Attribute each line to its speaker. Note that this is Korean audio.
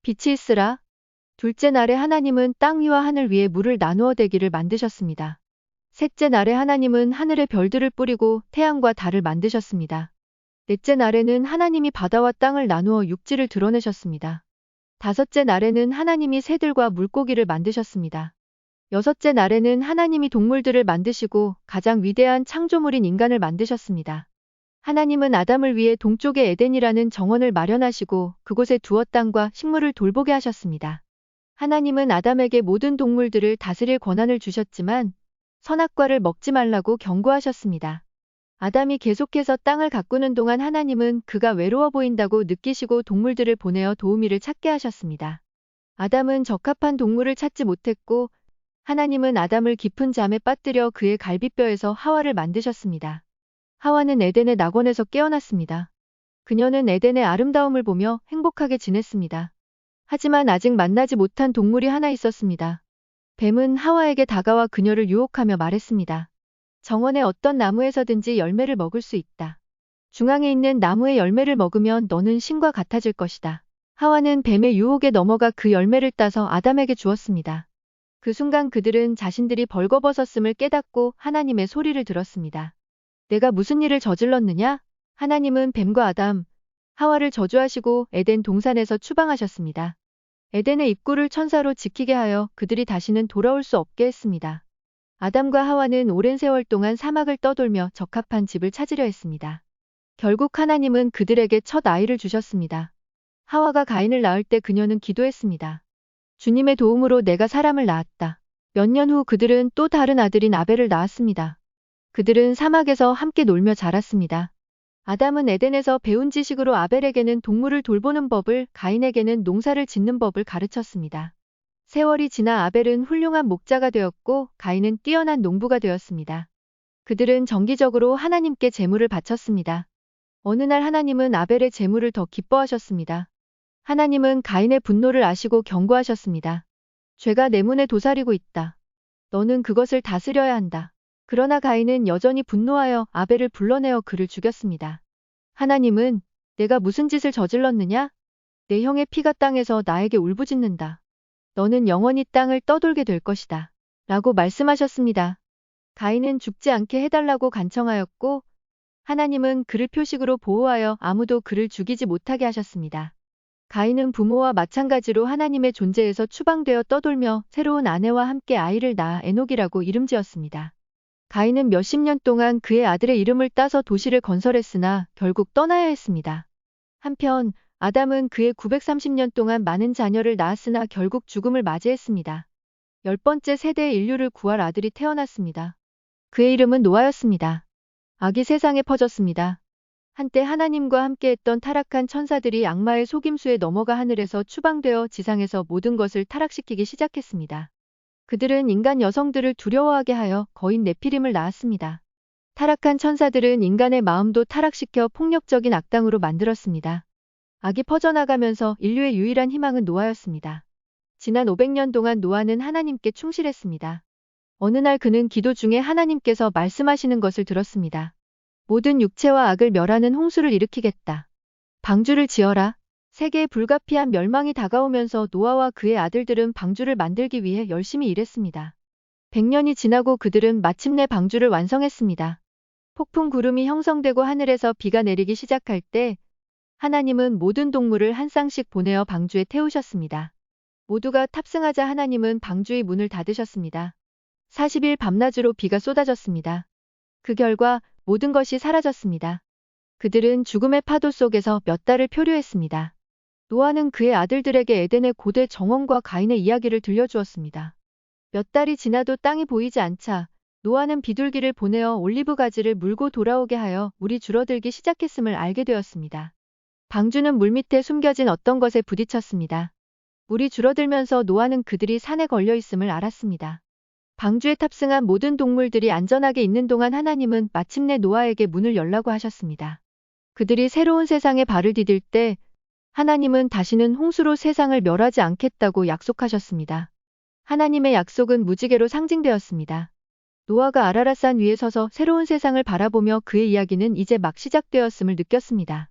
Speaker 1: 빛이 있으라. 둘째 날에 하나님은 땅 위와 하늘 위에 물을 나누어 대기를 만드셨습니다. 셋째 날에 하나님은 하늘에 별들을 뿌리고 태양과 달을 만드셨습니다. 넷째 날에는 하나님이 바다와 땅을 나누어 육지를 드러내셨습니다. 다섯째 날에는 하나님이 새들과 물고기를 만드셨습니다. 여섯째 날에는 하나님이 동물들을 만드시고 가장 위대한 창조물인 인간을 만드셨습니다. 하나님은 아담을 위해 동쪽에 에덴이라는 정원을 마련하시고 그곳에 두어 땅과 식물을 돌보게 하셨습니다. 하나님은 아담에게 모든 동물들을 다스릴 권한을 주셨지만 선악과를 먹지 말라고 경고하셨습니다. 아담이 계속해서 땅을 가꾸는 동안 하나님은 그가 외로워 보인다고 느끼시고 동물들을 보내어 도우미를 찾게 하셨습니다. 아담은 적합한 동물을 찾지 못했고 하나님은 아담을 깊은 잠에 빠뜨려 그의 갈비뼈에서 하와를 만드셨습니다. 하와는 에덴의 낙원에서 깨어났습니다. 그녀는 에덴의 아름다움을 보며 행복하게 지냈습니다. 하지만 아직 만나지 못한 동물이 하나 있었습니다. 뱀은 하와에게 다가와 그녀를 유혹하며 말했습니다. 정원의 어떤 나무에서든지 열매를 먹을 수 있다. 중앙에 있는 나무의 열매를 먹으면 너는 신과 같아질 것이다. 하와는 뱀의 유혹에 넘어가 그 열매를 따서 아담에게 주었습니다. 그 순간 그들은 자신들이 벌거벗었음을 깨닫고 하나님의 소리를 들었습니다. 내가 무슨 일을 저질렀느냐? 하나님은 뱀과 아담, 하와를 저주하시고 에덴 동산에서 추방하셨습니다. 에덴의 입구를 천사로 지키게 하여 그들이 다시는 돌아올 수 없게 했습니다. 아담과 하와는 오랜 세월 동안 사막을 떠돌며 적합한 집을 찾으려 했습니다. 결국 하나님은 그들에게 첫 아이를 주셨습니다. 하와가 가인을 낳을 때 그녀는 기도했습니다. 주님의 도움으로 내가 사람을 낳았다. 몇 년 후 그들은 또 다른 아들인 아벨을 낳았습니다. 그들은 사막에서 함께 놀며 자랐습니다. 아담은 에덴에서 배운 지식으로 아벨에게는 동물을 돌보는 법을, 가인에게는 농사를 짓는 법을 가르쳤습니다. 세월이 지나 아벨은 훌륭한 목자가 되었고 가인은 뛰어난 농부가 되었습니다. 그들은 정기적으로 하나님께 제물을 바쳤습니다. 어느 날 하나님은 아벨의 제물을 더 기뻐하셨습니다. 하나님은 가인의 분노를 아시고 경고하셨습니다. 죄가 내 문에 도사리고 있다. 너는 그것을 다스려야 한다. 그러나 가인은 여전히 분노하여 아벨을 불러내어 그를 죽였습니다. 하나님은 내가 무슨 짓을 저질렀느냐? 내 형의 피가 땅에서 나에게 울부짖는다. 너는 영원히 땅을 떠돌게 될 것이다. 라고 말씀하셨습니다. 가인은 죽지 않게 해달라고 간청하였고 하나님은 그를 표식으로 보호하여 아무도 그를 죽이지 못하게 하셨습니다. 가인은 부모와 마찬가지로 하나님의 존재에서 추방되어 떠돌며 새로운 아내와 함께 아이를 낳아 에녹이라고 이름 지었습니다. 가인은 몇십 년 동안 그의 아들의 이름을 따서 도시를 건설했으나 결국 떠나야 했습니다. 한편 아담은 그의 930년 동안 많은 자녀를 낳았으나 결국 죽음을 맞이했습니다. 10번째 세대의 인류를 구할 아들이 태어났습니다. 그의 이름은 노아였습니다. 악이 세상에 퍼졌습니다. 한때 하나님과 함께했던 타락한 천사들이 악마의 속임수에 넘어가 하늘에서 추방되어 지상에서 모든 것을 타락시키기 시작했습니다. 그들은 인간 여성들을 두려워하게 하여 거인 네피림을 낳았습니다. 타락한 천사들은 인간의 마음도 타락시켜 폭력적인 악당으로 만들었습니다. 악이 퍼져나가면서 인류의 유일한 희망은 노아였습니다. 지난 500년 동안 노아는 하나님께 충실했습니다. 어느 날 그는 기도 중에 하나님께서 말씀하시는 것을 들었습니다. 모든 육체와 악을 멸하는 홍수를 일으키겠다. 방주를 지어라. 세계에 불가피한 멸망이 다가오면서 노아와 그의 아들들은 방주를 만들기 위해 열심히 일했습니다. 100년이 지나고 그들은 마침내 방주를 완성했습니다. 폭풍 구름이 형성되고 하늘에서 비가 내리기 시작할 때 하나님은 모든 동물을 한 쌍씩 보내어 방주에 태우셨습니다. 모두가 탑승하자 하나님은 방주의 문을 닫으셨습니다. 40일 밤낮으로 비가 쏟아졌습니다. 그 결과 모든 것이 사라졌습니다. 그들은 죽음의 파도 속에서 몇 달을 표류했습니다. 노아는 그의 아들들에게 에덴의 고대 정원과 가인의 이야기를 들려주었습니다. 몇 달이 지나도 땅이 보이지 않자 노아는 비둘기를 보내어 올리브 가지를 물고 돌아오게 하여 물이 줄어들기 시작했음을 알게 되었습니다. 방주는 물밑에 숨겨진 어떤 것에 부딪혔습니다. 물이 줄어들면서 노아는 그들이 산에 걸려 있음을 알았습니다. 방주에 탑승한 모든 동물들이 안전하게 있는 동안 하나님은 마침내 노아에게 문을 열라고 하셨습니다. 그들이 새로운 세상에 발을 디딜 때 하나님은 다시는 홍수로 세상을 멸하지 않겠다고 약속하셨습니다. 하나님의 약속은 무지개로 상징되었습니다. 노아가 아라랏산 위에 서서 새로운 세상을 바라보며 그의 이야기는 이제 막 시작되었음을 느꼈습니다.